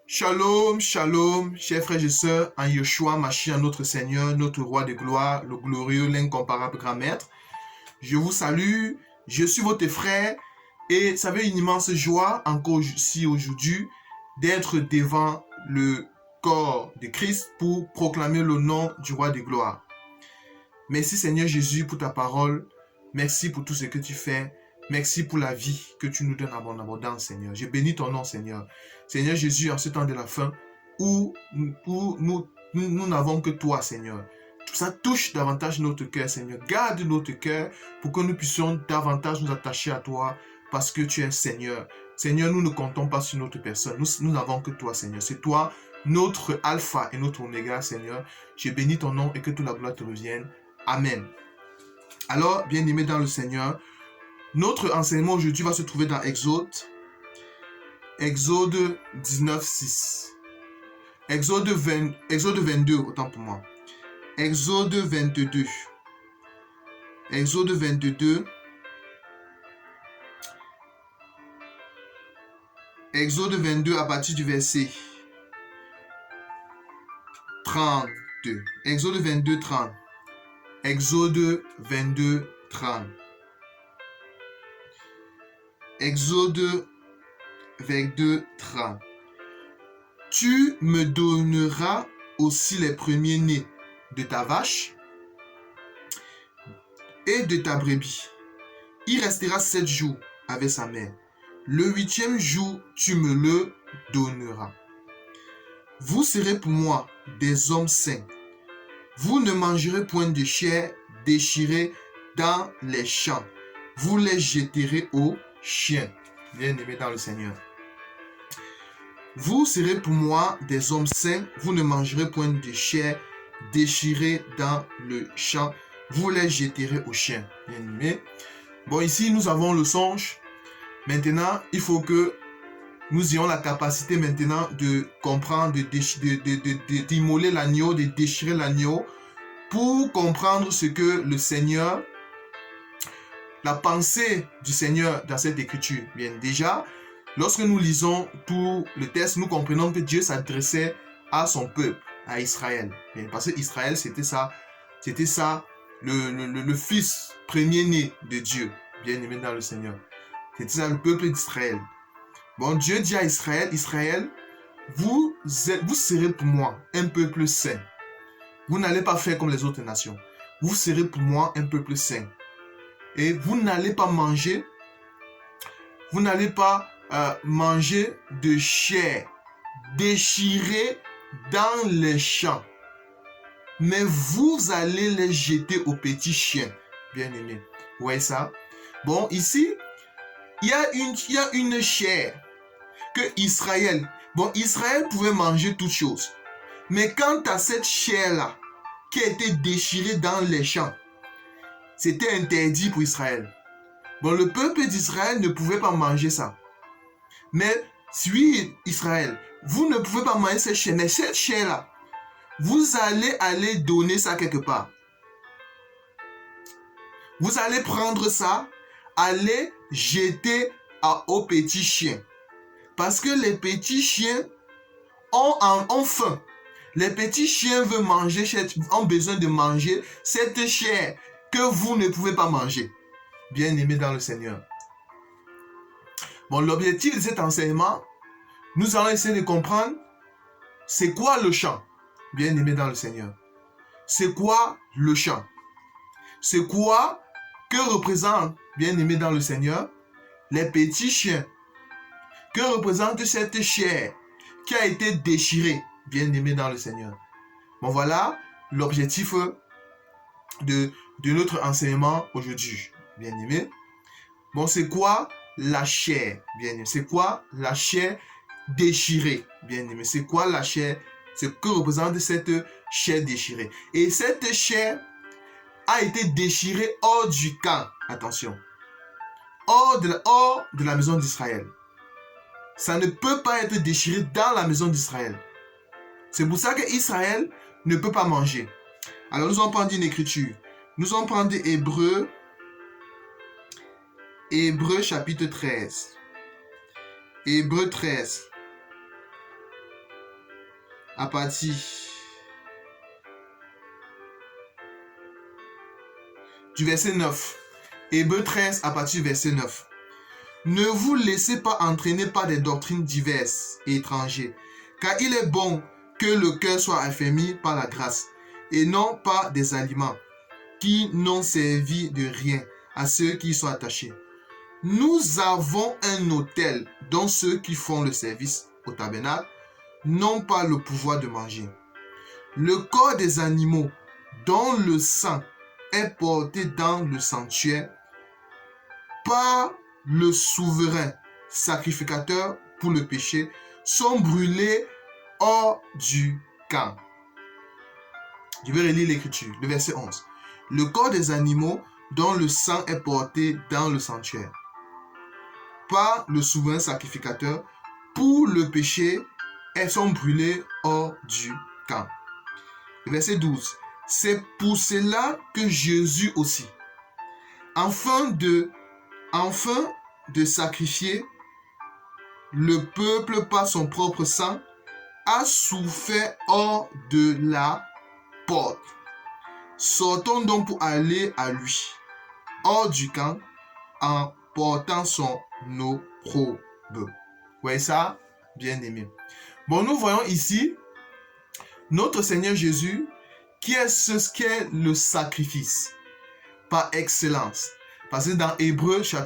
Shalom, shalom, chers frères et sœurs, en Yeshua, Mashiach, notre Seigneur, notre Roi de gloire, le glorieux, l'incomparable grand maître. Je vous salue, je suis votre frère et ça fait une immense joie encore ici aujourd'hui d'être devant le corps de Christ pour proclamer le nom du Roi de gloire. Merci Seigneur Jésus pour ta parole, merci pour tout ce que tu fais. Merci pour la vie que tu nous donnes en abondance, Seigneur. Je bénis ton nom, Seigneur. Seigneur Jésus, en ce temps de la fin, où nous n'avons que toi, Seigneur. Tout ça touche davantage notre cœur, Seigneur. Garde notre cœur pour que nous puissions davantage nous attacher à toi parce que tu es Seigneur. Seigneur, nous ne comptons pas sur notre personne. Nous n'avons que toi, Seigneur. C'est toi, notre alpha et notre oméga, Seigneur. Je bénis ton nom et que toute la gloire te revienne. Amen. Alors, bien-aimés dans le Seigneur, notre enseignement aujourd'hui va se trouver dans Exode 19, 6. Exode 22, autant pour moi. Exode 22. Exode 22. Exode 22 à partir du verset 32. Exode 22, 30. Exode 22, 30. Exode 22, 30. Tu me donneras aussi les premiers-nés de ta vache et de ta brebis. Il restera 7 jours avec sa mère. Le 8e jour, tu me le donneras. Vous serez pour moi des hommes saints. Vous ne mangerez point de chair déchirée dans les champs. Vous les jeterez aux chiens. Bien-aimés dans le Seigneur. Vous serez pour moi des hommes saints. Vous ne mangerez point de chair déchirée dans le champ. Vous les jeterez aux chiens. Bien-aimés. Bon, ici, nous avons le songe. Maintenant, il faut que nous ayons la capacité maintenant de comprendre, d'immoler l'agneau, de déchirer l'agneau pour comprendre ce que le Seigneur, la pensée du Seigneur dans cette écriture. Bien, déjà, lorsque nous lisons tout le texte, nous comprenons que Dieu s'adressait à son peuple, à Israël. Bien, parce que Israël, c'était ça, le fils premier-né de Dieu, bien aimé dans le Seigneur. C'était ça le peuple d'Israël. Bon, Dieu dit à Israël, Israël, vous serez pour moi un peuple saint. Vous n'allez pas faire comme les autres nations. Vous serez pour moi un peuple saint. Et vous n'allez pas manger, de chair déchirée dans les champs. Mais vous allez les jeter aux petits chiens. Bien aimé. Vous voyez ça? Bon, ici, il y a une chair que Israël pouvait manger toutes choses. Mais quant à cette chair-là, qui a été déchirée dans les champs, c'était interdit pour Israël. Bon, le peuple d'Israël ne pouvait pas manger ça. Mais, si Israël, vous ne pouvez pas manger cette chair, mais cette chair-là, vous allez aller donner ça quelque part. Vous allez prendre ça, aller jeter aux petits chiens. Parce que les petits chiens ont faim. Les petits chiens ont besoin de manger cette chair que vous ne pouvez pas manger. Bien aimé dans le Seigneur. Bon, l'objectif de cet enseignement, nous allons essayer de comprendre c'est quoi le champ. Bien aimé dans le Seigneur. C'est quoi le champ? C'est quoi que représente, bien aimé dans le Seigneur, les petits chiens? Que représente cette chair qui a été déchirée, bien aimé dans le Seigneur? Bon, voilà l'objectif de notre enseignement aujourd'hui, bien aimé. Bon, c'est quoi la chair, bien aimé? C'est quoi la chair déchirée, bien aimé? C'est quoi la chair? C'est que représente cette chair déchirée? Et cette chair a été déchirée hors du camp. Attention. Hors de la maison d'Israël. Ça ne peut pas être déchiré dans la maison d'Israël. C'est pour ça qu'Israël ne peut pas manger. Alors nous allons prendre une écriture. Nous allons prendre Hébreux chapitre 13. Hébreux 13. à partir du verset 9. Hébreux 13 à partir du verset 9. Ne vous laissez pas entraîner par des doctrines diverses et étrangères, car il est bon que le cœur soit affermi par la grâce, et non par des aliments qui n'ont servi de rien à ceux qui y sont attachés. Nous avons un autel dont ceux qui font le service au tabernacle n'ont pas le pouvoir de manger. Le corps des animaux dont le sang est porté dans le sanctuaire par le souverain sacrificateur pour le péché sont brûlés hors du camp. Je vais relire l'écriture, le verset 11. Le corps des animaux dont le sang est porté dans le sanctuaire par le souverain sacrificateur pour le péché sont brûlés hors du camp. Le verset 12. C'est pour cela que Jésus aussi, afin de sacrifier le peuple par son propre sang, a souffert hors de la porte. Sortons donc pour aller à lui, hors du camp, en portant son opprobre. Vous voyez ça, bien aimé. Bon, nous voyons ici notre Seigneur Jésus, qui est ce qu'est le sacrifice par excellence. Parce que dans Hébreux 10,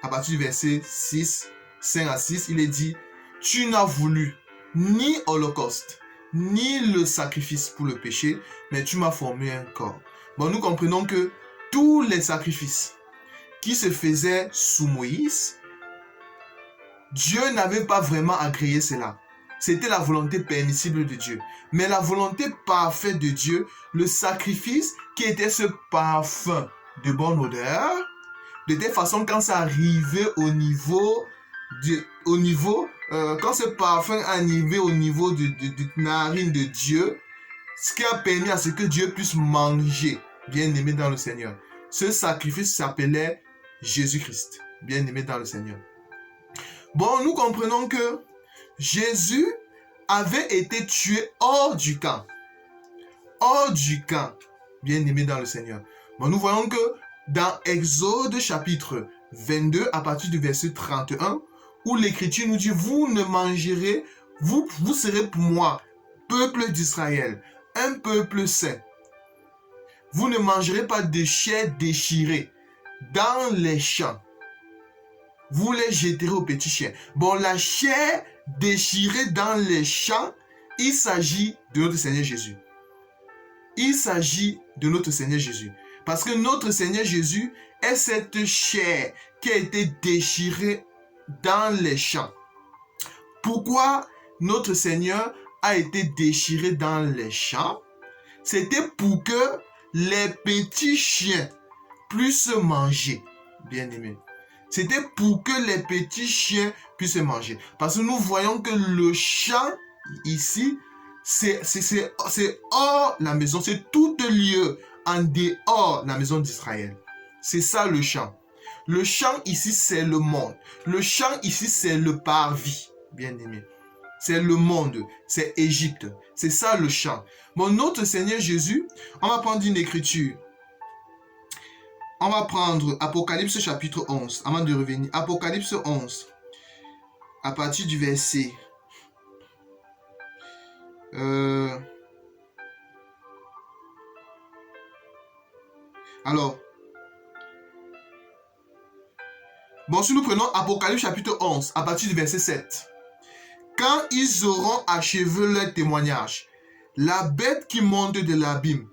à partir du verset 5 à 6, il est dit, tu n'as voulu ni holocauste, ni le sacrifice pour le péché, mais tu m'as formé un corps. Bon, nous comprenons que tous les sacrifices qui se faisaient sous Moïse, Dieu n'avait pas vraiment agréé cela. C'était la volonté permissible de Dieu. Mais la volonté parfaite de Dieu, le sacrifice qui était ce parfum de bonne odeur, de telle façon quand ça arrivait quand ce parfum arrivait au niveau de narine de Dieu, ce qui a permis à ce que Dieu puisse manger, bien aimé dans le Seigneur. Ce sacrifice s'appelait Jésus-Christ, bien aimé dans le Seigneur. Bon, nous comprenons que Jésus avait été tué hors du camp. Hors du camp, bien aimé dans le Seigneur. Bon, nous voyons que dans Exode chapitre 22, à partir du verset 31, où l'Écriture nous dit, vous ne mangerez, vous serez pour moi, peuple d'Israël, un peuple saint. Vous ne mangerez pas de chair déchirée dans les champs. Vous les jetterez aux petits chiens. Bon, la chair déchirée dans les champs, il s'agit de notre Seigneur Jésus. Il s'agit de notre Seigneur Jésus. Parce que notre Seigneur Jésus est cette chair qui a été déchirée dans les champs. Pourquoi notre Seigneur a été déchiré dans les champs? C'était pour que les petits chiens puissent manger, bien aimé. C'était pour que les petits chiens puissent manger. Parce que nous voyons que le champ, ici, c'est hors la maison. C'est tout lieu en dehors de la maison d'Israël. C'est ça le champ. Le champ ici, c'est le monde. Le champ ici, c'est le parvis, bien aimé. C'est le monde, c'est Égypte. C'est ça le champ. Bon, notre Seigneur Jésus, on va prendre une écriture. On va prendre Apocalypse chapitre 11, avant de revenir. Apocalypse 11, à partir du verset. Alors, bon, si nous prenons Apocalypse chapitre 11, à partir du verset 7. Quand ils auront achevé leur témoignage, la bête qui monte de l'abîme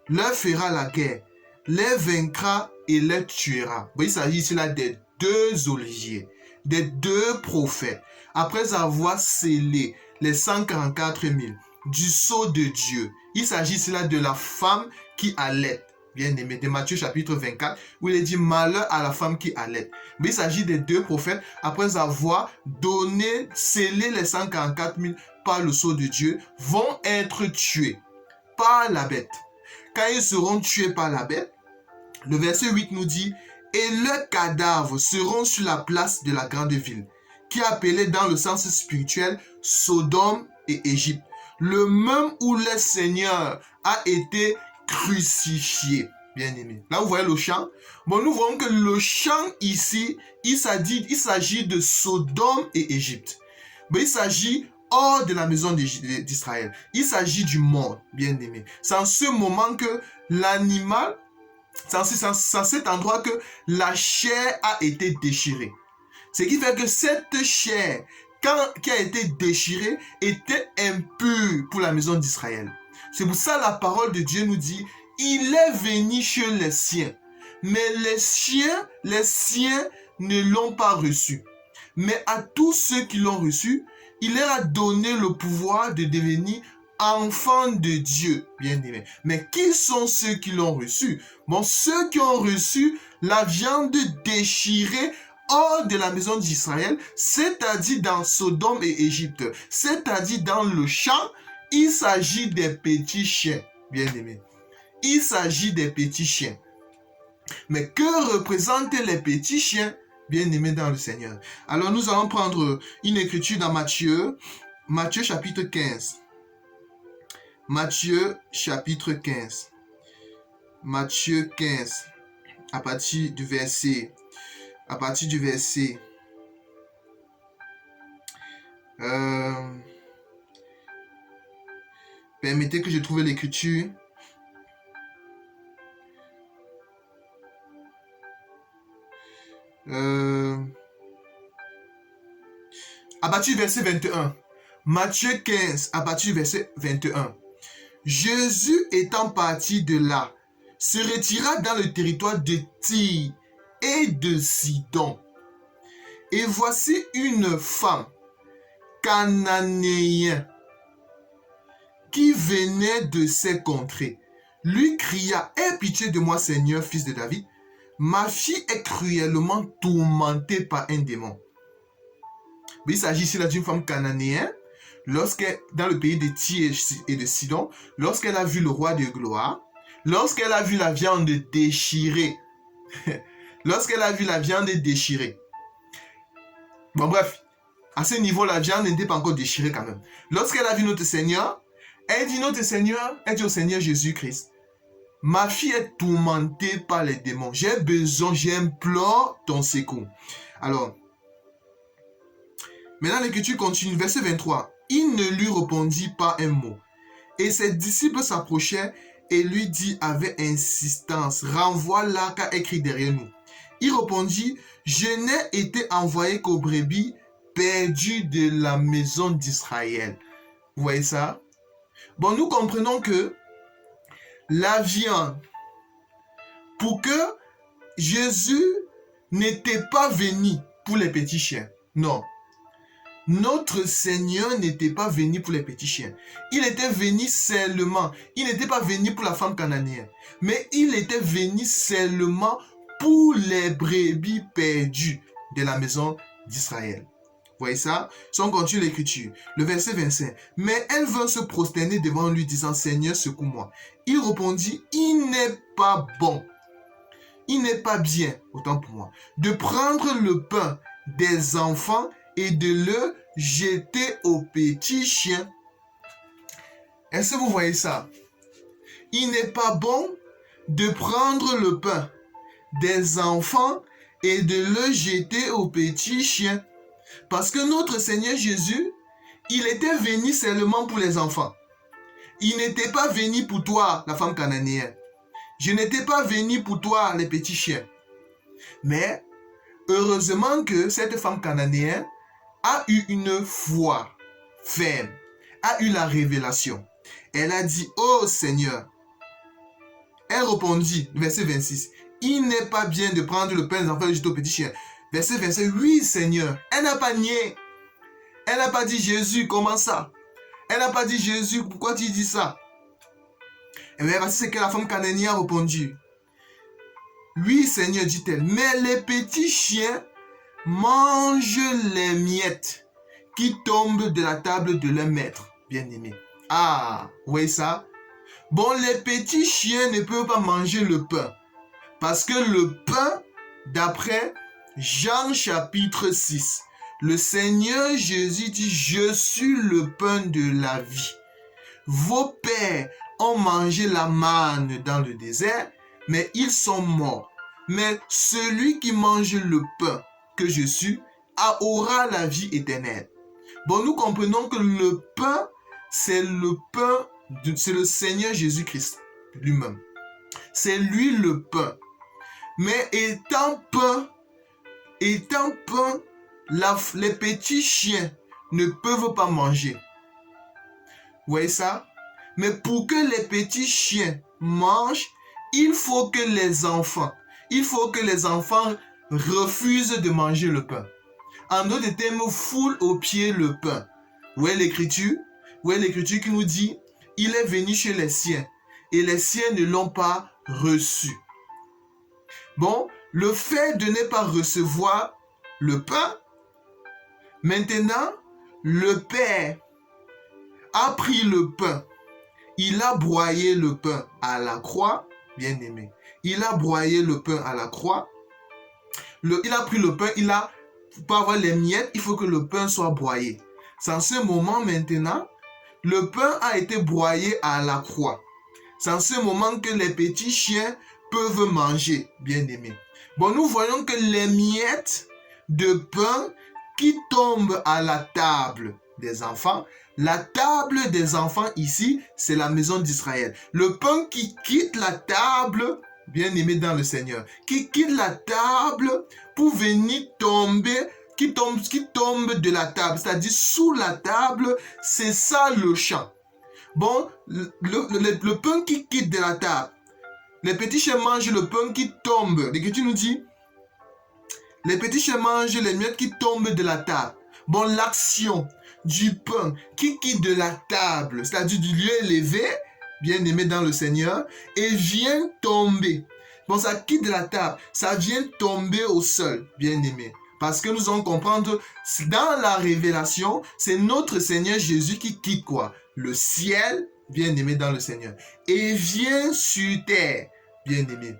leur fera la guerre, les vaincra et les tuera. Bon, il s'agit ici là des deux oliviers, des deux prophètes. Après avoir scellé les 144 000 du sceau de Dieu, il s'agit ici là de la femme qui allait. Bien aimé, de Matthieu chapitre 24, où il est dit malheur à la femme qui allait. Mais il s'agit des deux prophètes, après avoir scellé les 144 000 par le sceau de Dieu, vont être tués par la bête. Quand ils seront tués par la bête, le verset 8 nous dit, et leurs cadavres seront sur la place de la grande ville, qui est appelé dans le sens spirituel Sodome et Égypte. Le même où le Seigneur a été crucifié. Bien aimé. Là, vous voyez le champ. Bon, nous voyons que le champ ici, il s'agit de Sodome et Égypte. Mais il s'agit hors de la maison d'Israël. Il s'agit du monde, bien aimé. C'est en ce moment que l'animal, c'est en cet endroit que la chair a été déchirée. Ce qui fait que cette chair, qui a été déchirée, était impure pour la maison d'Israël. C'est pour ça que la parole de Dieu nous dit, il est venu chez les siens, mais les siens ne l'ont pas reçu. Mais à tous ceux qui l'ont reçu, il leur a donné le pouvoir de devenir enfants de Dieu, bien aimés. Mais qui sont ceux qui l'ont reçu? Bon, ceux qui ont reçu la viande déchirée hors de la maison d'Israël, c'est-à-dire dans Sodome et Égypte, c'est-à-dire dans le champ, il s'agit des petits chiens, bien aimés. Il s'agit des petits chiens. Mais que représentent les petits chiens, bien aimés dans le Seigneur? Alors nous allons prendre une écriture dans Matthieu chapitre 15. Matthieu chapitre 15. Matthieu 15, à partir du verset. Permettez que je trouve l'écriture. À partir du verset 21. Matthieu 15, à partir du verset 21. Jésus étant parti de là, se retira dans le territoire de Tyr et de Sidon. Et voici une femme cananéenne qui venait de ces contrées, lui cria, « Aie pitié de moi, Seigneur, fils de David, ma fille est cruellement tourmentée par un démon. » Il s'agit ici d'une femme cananéenne, dans le pays de Tyr et de Sidon, lorsqu'elle a vu le roi de gloire, lorsqu'elle a vu la viande déchirée, Bon bref, à ce niveau, la viande n'était pas encore déchirée quand même. Lorsqu'elle a vu notre Seigneur, elle dit au Seigneur Jésus-Christ, « Ma fille est tourmentée par les démons. J'implore ton secours. » Alors, maintenant l'écriture continue, verset 23. Il ne lui répondit pas un mot. Et ses disciples s'approchaient et lui dit avec insistance, « Renvoie-la car elle crie derrière nous. » Il répondit, « Je n'ai été envoyé qu'aux brebis perdues de la maison d'Israël. » Vous voyez ça? Bon, nous comprenons que la viande, pour que Jésus n'était pas venu pour les petits chiens. Non. Notre Seigneur n'était pas venu pour les petits chiens. Il était venu seulement. Il n'était pas venu pour la femme cananéenne. Mais il était venu seulement pour les brebis perdues de la maison d'Israël. Vous voyez ça? Si on continue l'écriture, le verset 25. Mais elle vint se prosterner devant lui, disant, « Seigneur, secours-moi. » Il répondit, « Il n'est pas bon. Il n'est pas bien, autant pour moi, de prendre le pain des enfants et de le jeter aux petits chiens. » Est-ce que vous voyez ça? Il n'est pas bon de prendre le pain des enfants et de le jeter aux petits chiens. Parce que notre Seigneur Jésus, il était venu seulement pour les enfants. Il n'était pas venu pour toi, la femme cananéenne. Je n'étais pas venu pour toi, les petits chiens. Mais, heureusement que cette femme cananéenne a eu une foi ferme, a eu la révélation. Elle a dit, « Oh Seigneur !» Elle répondit, verset 26, « Il n'est pas bien de prendre le pain des enfants et de jeter aux petits chiens. » Verset 27, « Oui Seigneur !» Elle n'a pas nié. Elle n'a pas dit, « Jésus, comment ça ?» Elle n'a pas dit, « Jésus, pourquoi tu dis ça ?» Et bien, voici ce que la femme cananéenne a répondu. « Oui Seigneur, dit-elle, mais les petits chiens mangent les miettes qui tombent de la table de leur maître. » Bien-aimé. Ah, vous voyez ça? Bon, les petits chiens ne peuvent pas manger le pain. Parce que le pain, d'après Jean chapitre 6, Le Seigneur Jésus dit, je suis le pain de la vie. Vos pères ont mangé la manne dans le désert, mais ils sont morts. Mais celui qui mange le pain que je suis aura la vie éternelle. Bon, nous comprenons que le pain, c'est le Seigneur Jésus-Christ lui-même. C'est lui le pain. Mais étant pain, les petits chiens ne peuvent pas manger. Vous voyez ça? Mais pour que les petits chiens mangent, il faut que les enfants refusent de manger le pain. En d'autres termes, foulent aux pieds le pain. Vous voyez l'écriture? Vous voyez l'écriture qui nous dit, il est venu chez les siens et les siens ne l'ont pas reçu. Bon, le fait de ne pas recevoir le pain, maintenant, le Père a pris le pain, il a broyé le pain à la croix, bien aimé. Il a broyé le pain à la croix. Il a pris le pain, pour avoir les miettes, il faut que le pain soit broyé. C'est en ce moment maintenant, le pain a été broyé à la croix. C'est en ce moment que les petits chiens peuvent manger, bien aimé. Bon, nous voyons que les miettes de pain qui tombent à la table des enfants, la table des enfants ici, c'est la maison d'Israël. Le pain qui quitte la table, bien aimé dans le Seigneur, qui quitte la table pour venir tomber, qui tombe de la table, c'est-à-dire sous la table, c'est ça le champ. Bon, le pain qui quitte de la table, les petits chiens mangent le pain qui tombe. L'Écriture nous dit, les petits chiens mangent les miettes qui tombent de la table. Bon, l'action du pain qui quitte de la table, c'est-à-dire du lieu élevé, bien aimé dans le Seigneur, et vient tomber. Bon, ça quitte de la table, ça vient tomber au sol, bien aimé. Parce que nous allons comprendre, dans la révélation, c'est notre Seigneur Jésus qui quitte quoi? Le ciel, bien aimé dans le Seigneur, et vient sur terre, bien aimé.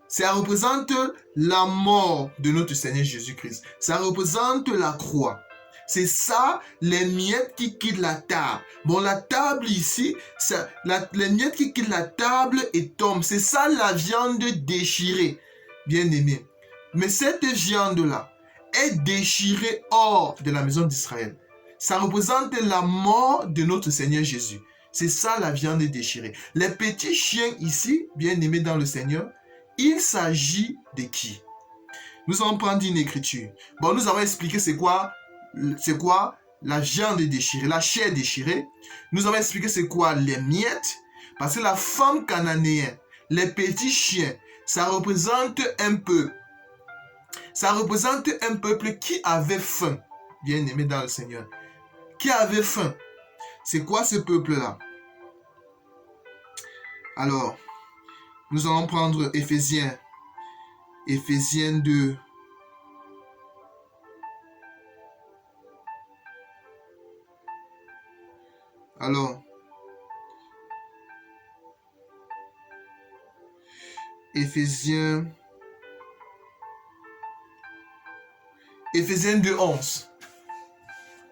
Ça représente la mort de notre Seigneur Jésus-Christ. Ça représente la croix. C'est ça, les miettes qui quittent la table. Bon, la table ici, les miettes qui quittent la table et tombent. C'est ça la viande déchirée, bien aimé. Mais cette viande-là est déchirée hors de la maison d'Israël. Ça représente la mort de notre Seigneur Jésus. C'est ça la viande déchirée. Les petits chiens ici, bien aimés dans le Seigneur, il s'agit de qui? Nous allons prendre une écriture. Bon, nous avons expliqué c'est quoi la viande déchirée, la chair déchirée. Nous avons expliqué c'est quoi les miettes. Parce que la femme cananéenne, les petits chiens, ça représente un peuple. Ça représente un peuple qui avait faim, bien aimé dans le Seigneur. Qui avait faim. C'est quoi ce peuple-là? Alors, nous allons prendre Éphésiens 2. Alors, Éphésiens 2:11.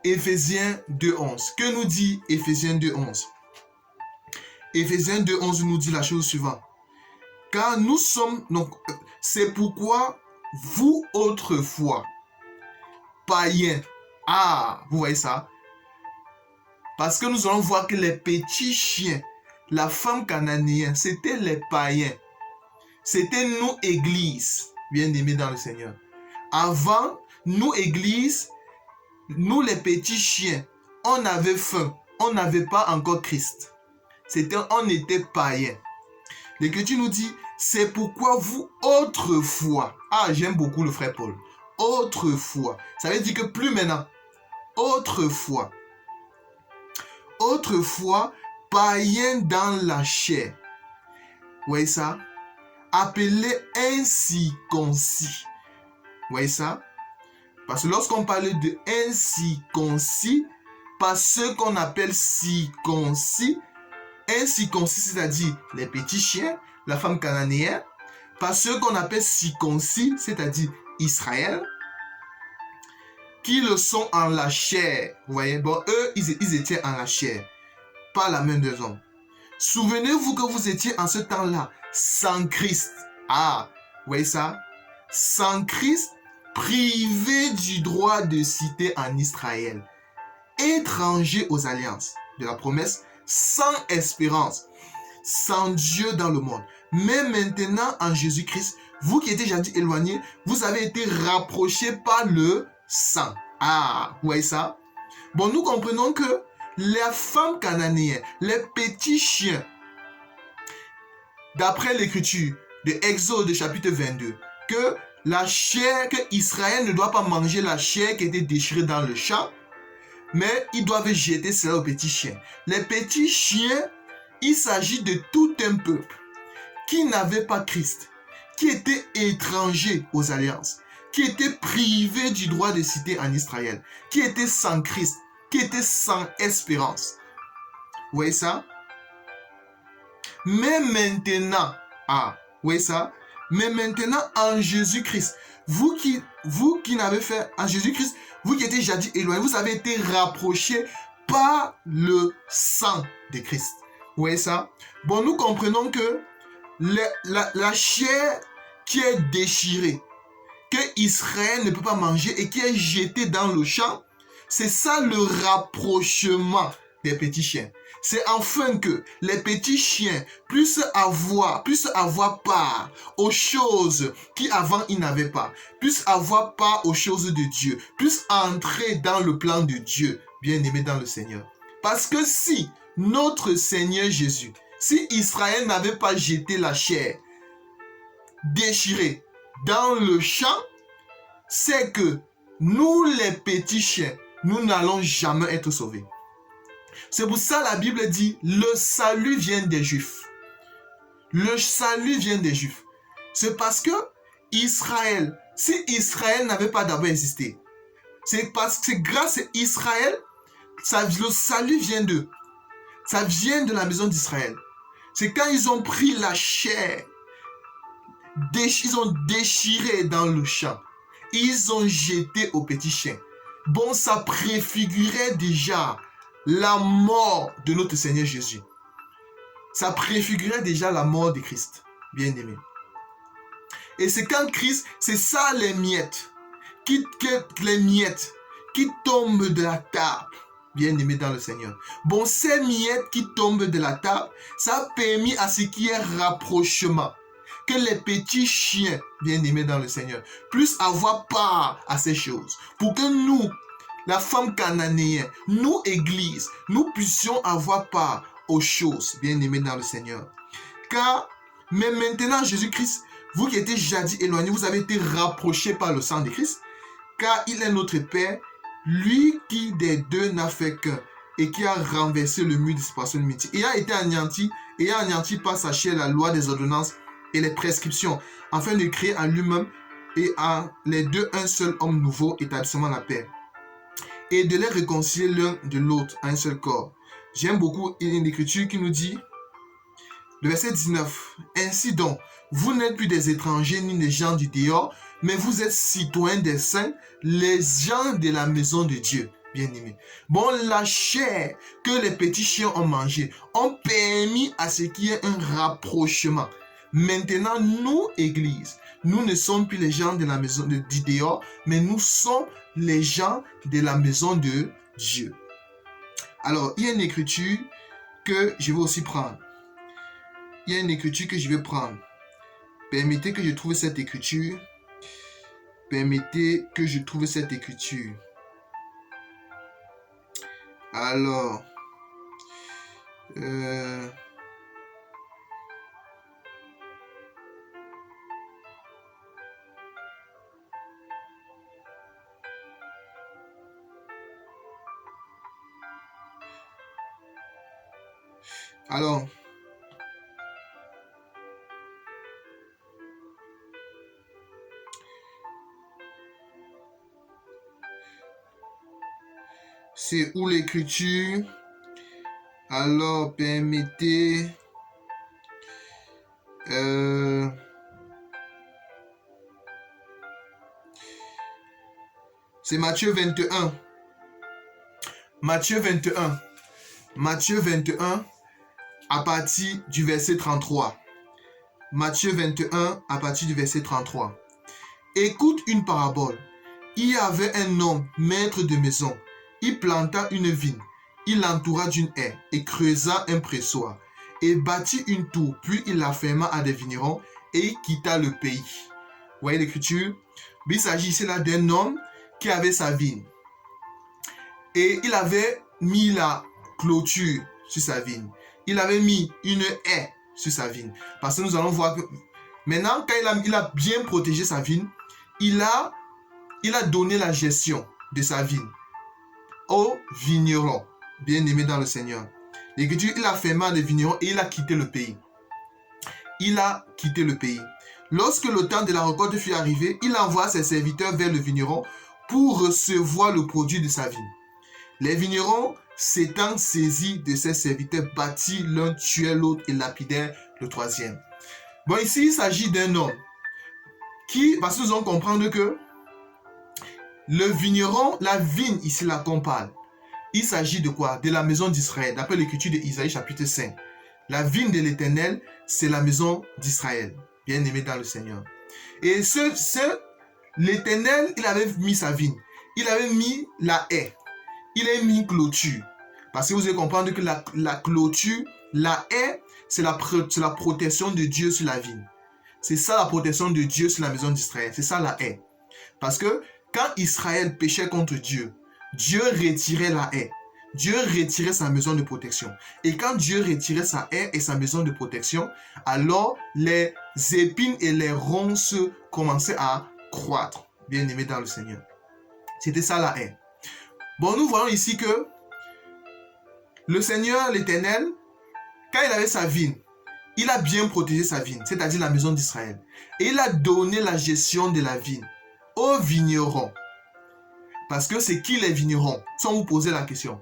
Éphésiens 2:11. Que nous dit Éphésiens 2:11? Éphésiens 2:11 nous dit la chose suivante. Car nous sommes, donc, c'est pourquoi vous autrefois, païens, vous voyez ça? Parce que nous allons voir que les petits chiens, la femme cananéenne, c'était les païens. C'était nous, église, bien aimés dans le Seigneur. Avant, nous, église, nous, les petits chiens, on avait faim. On n'avait pas encore Christ. On était païens. L'Écriture nous dit, c'est pourquoi vous, autrefois, j'aime beaucoup le frère Paul, autrefois, ça veut dire que plus maintenant, autrefois, païens dans la chair, vous voyez ça, appelés incirconcis, vous voyez ça, parce que lorsqu'on parle de incirconcis, pas ceux qu'on appelle circoncis, incirconcis, c'est-à-dire les petits chiens, la femme cananéenne, pas ceux qu'on appelle circoncis, c'est-à-dire Israël. qui le sont en la chair. Vous voyez, bon, eux, ils étaient en la chair, pas la main des hommes. Souvenez-vous que vous étiez en ce temps-là sans Christ. Ah, vous voyez ça? Sans Christ, privé du droit de cité en Israël, étranger aux alliances de la promesse, sans espérance, sans Dieu dans le monde. Mais maintenant, en Jésus-Christ, vous qui étiez jadis éloignés, vous avez été rapprochés par le sang. Ah, vous voyez ça? Bon, nous comprenons que les femmes cananéennes, les petits chiens, d'après l'écriture de Exode chapitre 22, que la chair, que Israël ne doit pas manger la chair qui était déchirée dans le champ, mais ils doivent jeter cela aux petits chiens. Les petits chiens, il s'agit de tout un peuple qui n'avait pas Christ, qui était étranger aux alliances, qui était privé du droit de cité en Israël, qui était sans Christ, qui était sans espérance. Vous voyez ça? Mais maintenant, vous voyez ça? Mais maintenant, en Jésus-Christ, vous qui n'avez fait, en Jésus-Christ, vous qui étiez jadis éloignés, vous avez été rapprochés par le sang de Christ. Vous voyez ça? Bon, nous comprenons que la chair qui est déchirée, que Israël ne peut pas manger et qui est jetée dans le champ, c'est ça le rapprochement des petits chiens. C'est afin que les petits chiens puissent avoir part aux choses qui avant ils n'avaient pas, puissent avoir part aux choses de Dieu, puissent entrer dans le plan de Dieu, bien-aimés dans le Seigneur. Parce que si notre Seigneur Jésus, si Israël n'avait pas jeté la chair déchirée dans le champ, c'est que nous les petits chiens, nous n'allons jamais être sauvés. C'est pour ça la Bible dit, le salut vient des Juifs. Le salut vient des Juifs. C'est parce que Israël, si Israël n'avait pas d'abord existé, c'est grâce à Israël, le salut vient d'eux. Ça vient de la maison d'Israël. C'est quand ils ont pris la chair, ils ont déchiré dans le champ, ils ont jeté aux petits chiens. Bon, ça préfigurait déjà la mort de notre Seigneur Jésus. Ça préfigurait déjà la mort de Christ, bien-aimé. Et c'est quand Christ, c'est ça les miettes qui tombent de la table, bien-aimé dans le Seigneur. Bon, ces miettes qui tombent de la table, ça a permis à ce qu'il y ait rapprochement. Que les petits chiens, bien-aimés dans le Seigneur, puissent avoir part à ces choses. Pour que nous, la femme cananéenne, nous, Église, nous puissions avoir part aux choses, bien-aimés dans le Seigneur. Car, mais maintenant, Jésus-Christ, vous qui étiez jadis éloignés, vous avez été rapprochés par le sang de Christ, car il est notre Père, lui qui des deux n'a fait qu'un, et qui a renversé le mur de séparation de l'amitié, et a été anéanti par sa chair la loi des ordonnances et les prescriptions, afin de créer en lui-même et en les deux un seul homme nouveau, établissant la paix, et de les réconcilier l'un de l'autre à un seul corps. J'aime beaucoup une écriture qui nous dit, le verset 19, « Ainsi donc, vous n'êtes plus des étrangers ni des gens du dehors, mais vous êtes citoyens des saints, les gens de la maison de Dieu. » Bien-aimés. Bon, la chair que les petits chiens ont mangée ont permis à ce qu'il y ait un rapprochement. Maintenant, nous, Église, nous ne sommes plus les gens de la maison du dehors, mais nous sommes les gens de la maison de Dieu. Alors, il y a une écriture que je vais aussi prendre. Il y a une écriture que je vais prendre. Permettez que je trouve cette écriture. Permettez que je trouve cette écriture. Alors, c'est où l'écriture? Alors, permettez. C'est Matthieu 21. Matthieu 21. Matthieu 21 à partir du verset 33. Matthieu 21 à partir du verset 33. Écoute une parabole. Il y avait un homme, maître de maison. Il planta une vigne. Il l'entoura d'une haie et creusa un pressoir et bâtit une tour. Puis il la ferma à des vignerons et il quitta le pays. Vous voyez l'écriture? Il s'agit ici là d'un homme qui avait sa vigne. Et il avait mis la clôture sur sa vigne. Il avait mis une haie sur sa vigne. Parce que nous allons voir que maintenant, quand il a bien protégé sa vigne, il a donné la gestion de sa vigne aux vignerons, bien-aimés dans le Seigneur. L'Écriture, il a fermé les vignerons et il a quitté le pays. Il a quitté le pays. Lorsque le temps de la récolte fut arrivé, il envoie ses serviteurs vers le vigneron pour recevoir le produit de sa vigne. Les vignerons, s'étant saisis de ses serviteurs, battirent l'un, tuèrent l'autre et lapidèrent le troisième. Bon, ici, il s'agit d'un homme qui, parce que nous allons comprendre que le vigneron, la vigne ici là qu'on parle, il s'agit de quoi? De la maison d'Israël, d'après l'écriture d'Isaïe chapitre 5. La vigne de l'Éternel, c'est la maison d'Israël, bien aimé dans le Seigneur. Et l'Éternel, il avait mis sa vigne, il avait mis la haie, il a mis clôture. Parce que vous allez comprendre que la clôture, la haie, c'est la protection de Dieu sur la vigne. C'est ça la protection de Dieu sur la maison d'Israël. C'est ça la haie. Parce que quand Israël péchait contre Dieu, Dieu retirait la haie. Dieu retirait sa maison de protection. Et quand Dieu retirait sa haie et sa maison de protection, alors les épines et les ronces commençaient à croître. Bien aimé dans le Seigneur. C'était ça la haie. Bon, nous voyons ici que le Seigneur, l'Éternel, quand il avait sa vigne, il a bien protégé sa vigne, c'est-à-dire la maison d'Israël. Et il a donné la gestion de la vigne aux vignerons. Parce que c'est qui les vignerons? Sans vous poser la question.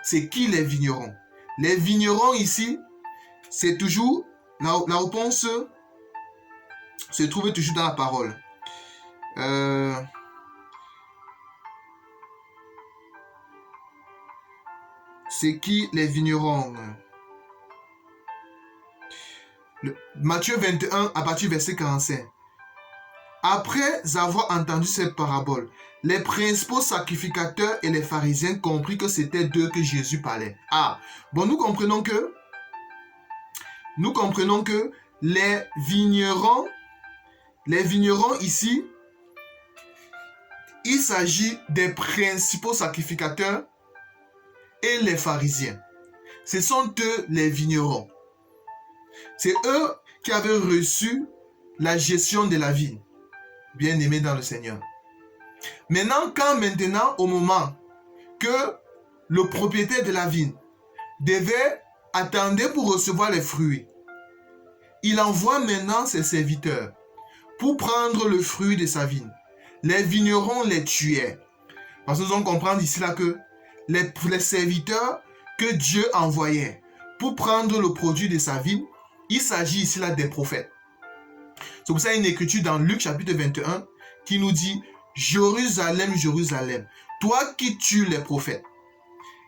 C'est qui les vignerons? Les vignerons ici, c'est toujours, la réponse se trouve toujours dans la parole. C'est qui les vignerons? Matthieu 21 à partir du verset 45. Après avoir entendu cette parabole, les principaux sacrificateurs et les pharisiens comprirent que c'était d'eux que Jésus parlait. Ah, bon, nous comprenons que les vignerons ici, il s'agit des principaux sacrificateurs et les pharisiens. Ce sont eux les vignerons. C'est eux qui avaient reçu la gestion de la vigne. Bien aimé dans le Seigneur. Maintenant, au moment que le propriétaire de la vigne devait attendre pour recevoir les fruits, il envoie maintenant ses serviteurs pour prendre le fruit de sa vigne. Les vignerons les tuaient. Parce que nous allons comprendre ici là que les serviteurs que Dieu envoyait pour prendre le produit de sa vigne, il s'agit ici là des prophètes. C'est pour ça qu'il y a une écriture dans Luc chapitre 21 qui nous dit « Jérusalem, Jérusalem, toi qui tues les prophètes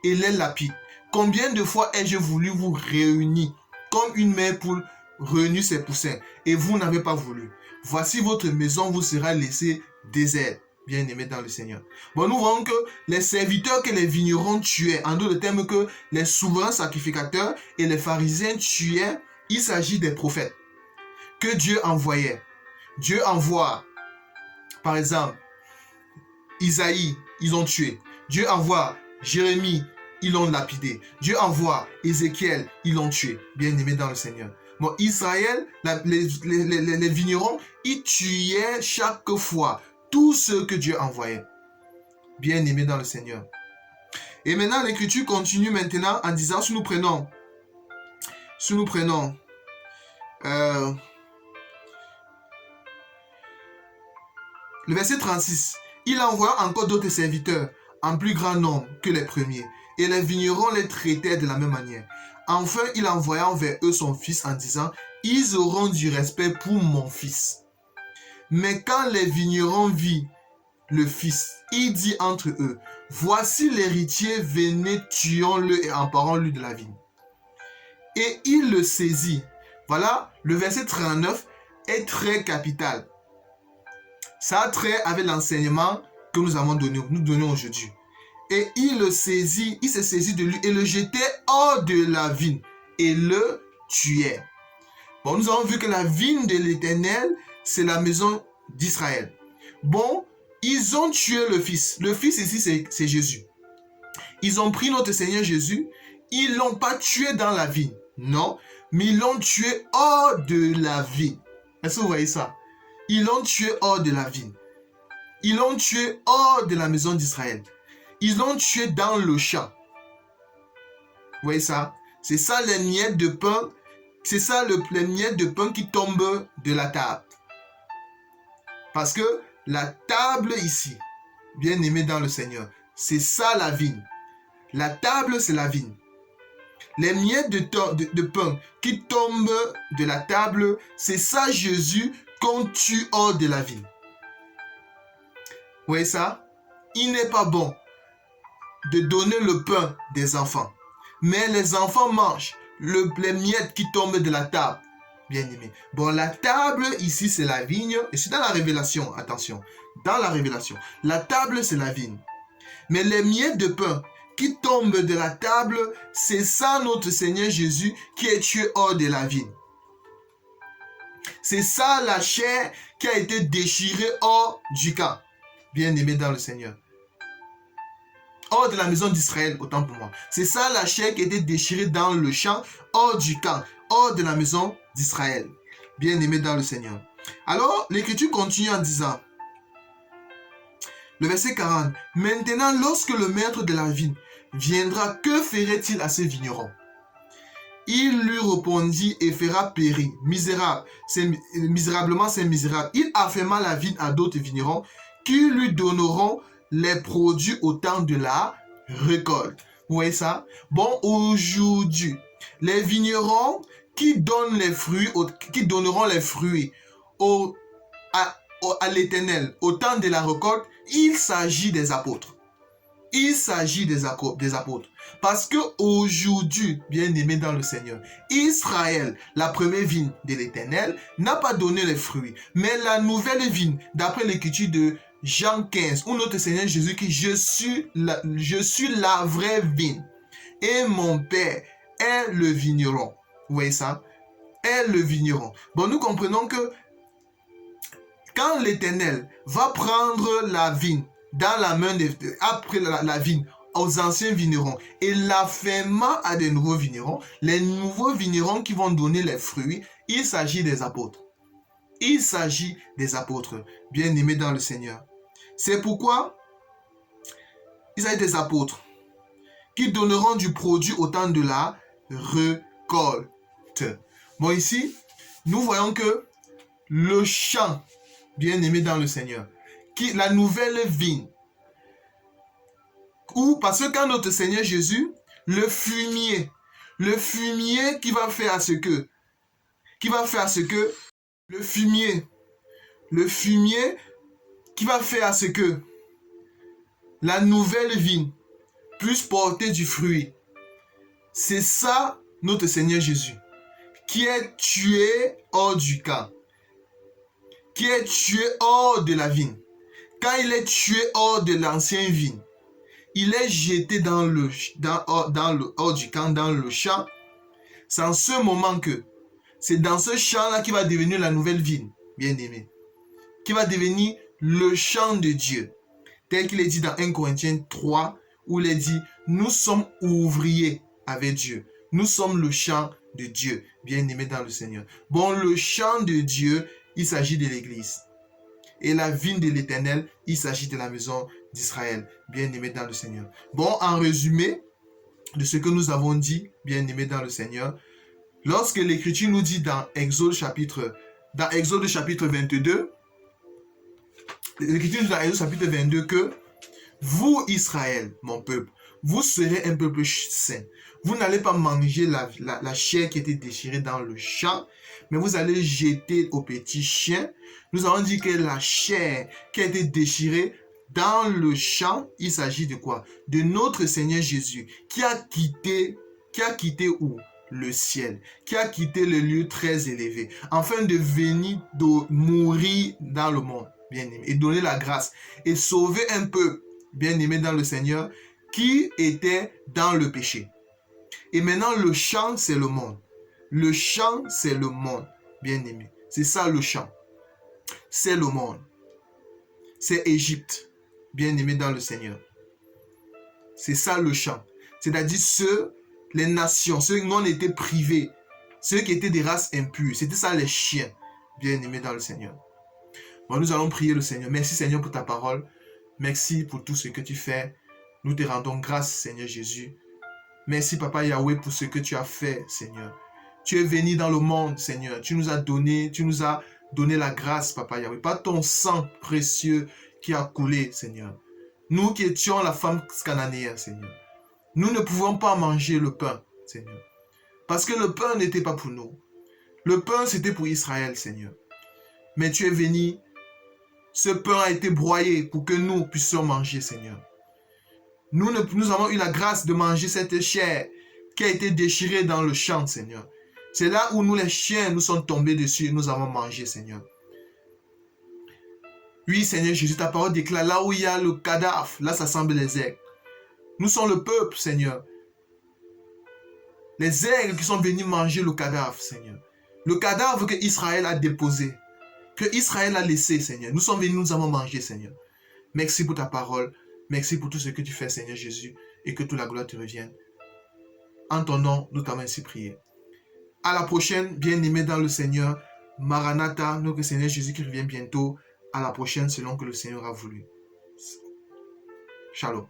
et les lapides, combien de fois ai-je voulu vous réunir comme une mère poule réunit ses poussins et vous n'avez pas voulu. Voici votre maison vous sera laissée déserte. » Bien aimé dans le Seigneur. Bon, nous voyons que les serviteurs que les vignerons tuaient, en d'autres termes que les souverains sacrificateurs et les pharisiens tuaient, il s'agit des prophètes que Dieu envoyait. Dieu envoie, par exemple, Isaïe, ils ont tué. Dieu envoie Jérémie, ils l'ont lapidé. Dieu envoie Ézéchiel, ils l'ont tué. Bien aimé dans le Seigneur. Bon, Israël, les vignerons, ils tuaient chaque fois tous ceux que Dieu envoyait. Bien aimé dans le Seigneur. Et maintenant, l'écriture continue maintenant en disant, si nous prenons le verset 36, il envoya encore d'autres serviteurs en plus grand nombre que les premiers, et les vignerons les traitaient de la même manière. Enfin, il envoya vers eux son fils en disant, ils auront du respect pour mon fils. Mais quand les vignerons virent le fils. Il dit entre eux, voici l'héritier, venez, tuons-le et emparons-le de la vigne. Et il le saisit. Voilà, le verset 39 est très capital. Ça a trait avec l'enseignement que nous donnons aujourd'hui. Et il le saisit, il se saisit de lui et le jetait hors de la vigne et le tuait. Bon, nous avons vu que la vigne de l'Éternel, c'est la maison d'Israël. Bon, ils ont tué le fils. Le fils ici, c'est Jésus. Ils ont pris notre Seigneur Jésus, ils ne l'ont pas tué dans la vigne. Non, mais ils l'ont tué hors de la vigne. Est-ce que vous voyez ça? Ils l'ont tué hors de la vigne. Ils l'ont tué hors de la maison d'Israël. Ils l'ont tué dans le champ. Vous voyez ça? C'est ça les miettes de pain. C'est ça les miettes de pain qui tombent de la table. Parce que la table ici, bien aimé dans le Seigneur, c'est ça la vigne. La table, c'est la vigne. Les miettes de pain qui tombent de la table, c'est ça Jésus qu'on tue hors de la vigne. Vous voyez ça? Il n'est pas bon de donner le pain des enfants. Mais les enfants mangent les miettes qui tombent de la table. Bien aimé. Bon, la table ici, c'est la vigne. Et c'est dans la révélation, attention. Dans la révélation, la table, c'est la vigne. Mais les miettes de pain qui tombent de la table, c'est ça notre Seigneur Jésus qui est tué hors de la vigne. C'est ça la chair qui a été déchirée hors du camp. Bien aimé dans le Seigneur. Hors de la maison d'Israël, autant pour moi. C'est ça la chair qui a été déchirée dans le champ, hors du camp, hors de la maison d'Israël. Bien aimé dans le Seigneur. Alors, l'Écriture continue en disant, le verset 40, maintenant lorsque le maître de la vigne viendra, que ferait-il à ces vignerons? Il lui répondit et fera périr. Misérablement, c'est misérable. Il afferma la vigne à d'autres vignerons qui lui donneront les produits au temps de la récolte. Vous voyez ça? Bon, aujourd'hui, les vignerons qui donnent les fruits, qui donneront les fruits à l'Éternel au temps de la récolte, il s'agit des apôtres. Il s'agit des apôtres. Parce que aujourd'hui, bien aimé dans le Seigneur, Israël, la première vigne de l'Éternel, n'a pas donné les fruits. Mais la nouvelle vigne, d'après l'écriture de Jean 15, où notre Seigneur Jésus dit, je suis la vraie vigne. Et mon Père est le vigneron. Vous voyez ça? Est le vigneron. Bon, nous comprenons que quand l'Éternel va prendre la vigne dans la main après la vigne aux anciens vignerons et l'affermant à des nouveaux vignerons, les nouveaux vignerons qui vont donner les fruits, il s'agit des apôtres. Il s'agit des apôtres, bien aimés dans le Seigneur. C'est pourquoi il s'agit des apôtres qui donneront du produit au temps de la récolte. Bon, ici, nous voyons que le champ, bien aimé dans le Seigneur, la nouvelle vigne, parce que quand notre Seigneur Jésus, le fumier qui va faire à ce que, le fumier qui va faire à ce que la nouvelle vigne puisse porter du fruit. C'est ça notre Seigneur Jésus, qui est tué hors du camp, qui est tué hors de la vigne. Quand il est tué hors de l'ancienne vigne, il est jeté hors du camp, dans le champ. C'est en ce moment que c'est dans ce champ-là qui va devenir la nouvelle vigne, bien aimé, qui va devenir le champ de Dieu, tel qu'il est dit dans 1 Corinthiens 3, où il est dit, nous sommes ouvriers avec Dieu. Nous sommes le champ de Dieu, bien aimé dans le Seigneur. Bon, le champ de Dieu, il s'agit de l'Église. Et la vigne de l'Éternel, il s'agit de la maison d'Israël, bien aimé dans le Seigneur. Bon, en résumé de ce que nous avons dit, bien aimé dans le Seigneur, lorsque l'Écriture nous dit dans Exode chapitre 22, l'Écriture dit dans Exode chapitre 22 que vous, Israël, mon peuple, vous serez un peuple saint. Vous n'allez pas manger la chair qui était déchirée dans le champ, mais vous allez jeter aux petits chiens. Nous avons dit que la chair qui a été déchirée Dans le champ, il s'agit de quoi? De notre Seigneur Jésus qui a quitté où? Le ciel, qui a quitté le lieu très élevé, afin de venir mourir dans le monde, bien-aimé, et donner la grâce, et sauver un peuple, bien-aimé dans le Seigneur, qui était dans le péché. Et maintenant, le champ, c'est le monde. Le champ, c'est le monde, bien-aimé. C'est ça le champ. C'est le monde. C'est Égypte, bien-aimé dans le Seigneur. C'est ça le champ. C'est-à-dire les nations, ceux qui en étaient privés, ceux qui étaient des races impures. C'était ça les chiens, bien-aimés dans le Seigneur. Bon, nous allons prier le Seigneur. Merci Seigneur pour ta parole. Merci pour tout ce que tu fais. Nous te rendons grâce, Seigneur Jésus. Merci, Papa Yahweh, pour ce que tu as fait, Seigneur. Tu es venu dans le monde, Seigneur. Tu nous as donné la grâce, Papa Yahweh, par ton sang précieux qui a coulé, Seigneur. Nous qui étions la femme cananéenne, Seigneur. Nous ne pouvons pas manger le pain, Seigneur. Parce que le pain n'était pas pour nous. Le pain, c'était pour Israël, Seigneur. Mais tu es venu. Ce pain a été broyé pour que nous puissions manger, Seigneur. Nous avons eu la grâce de manger cette chair qui a été déchirée dans le champ, Seigneur. C'est là où nous, les chiens, nous sommes tombés dessus et nous avons mangé, Seigneur. Oui, Seigneur Jésus, ta parole déclare, là où il y a le cadavre, là s'assemblent les aigles. Nous sommes le peuple, Seigneur. Les aigles qui sont venus manger le cadavre, Seigneur. Le cadavre que Israël a déposé, que Israël a laissé, Seigneur. Nous sommes venus, nous avons mangé, Seigneur. Merci pour ta parole. Merci pour tout ce que tu fais, Seigneur Jésus, et que toute la gloire te revienne. En ton nom, nous t'avons ainsi prié. À la prochaine, bien-aimés dans le Seigneur. Maranatha, notre Seigneur Jésus qui revient bientôt. À la prochaine, selon que le Seigneur a voulu. Shalom.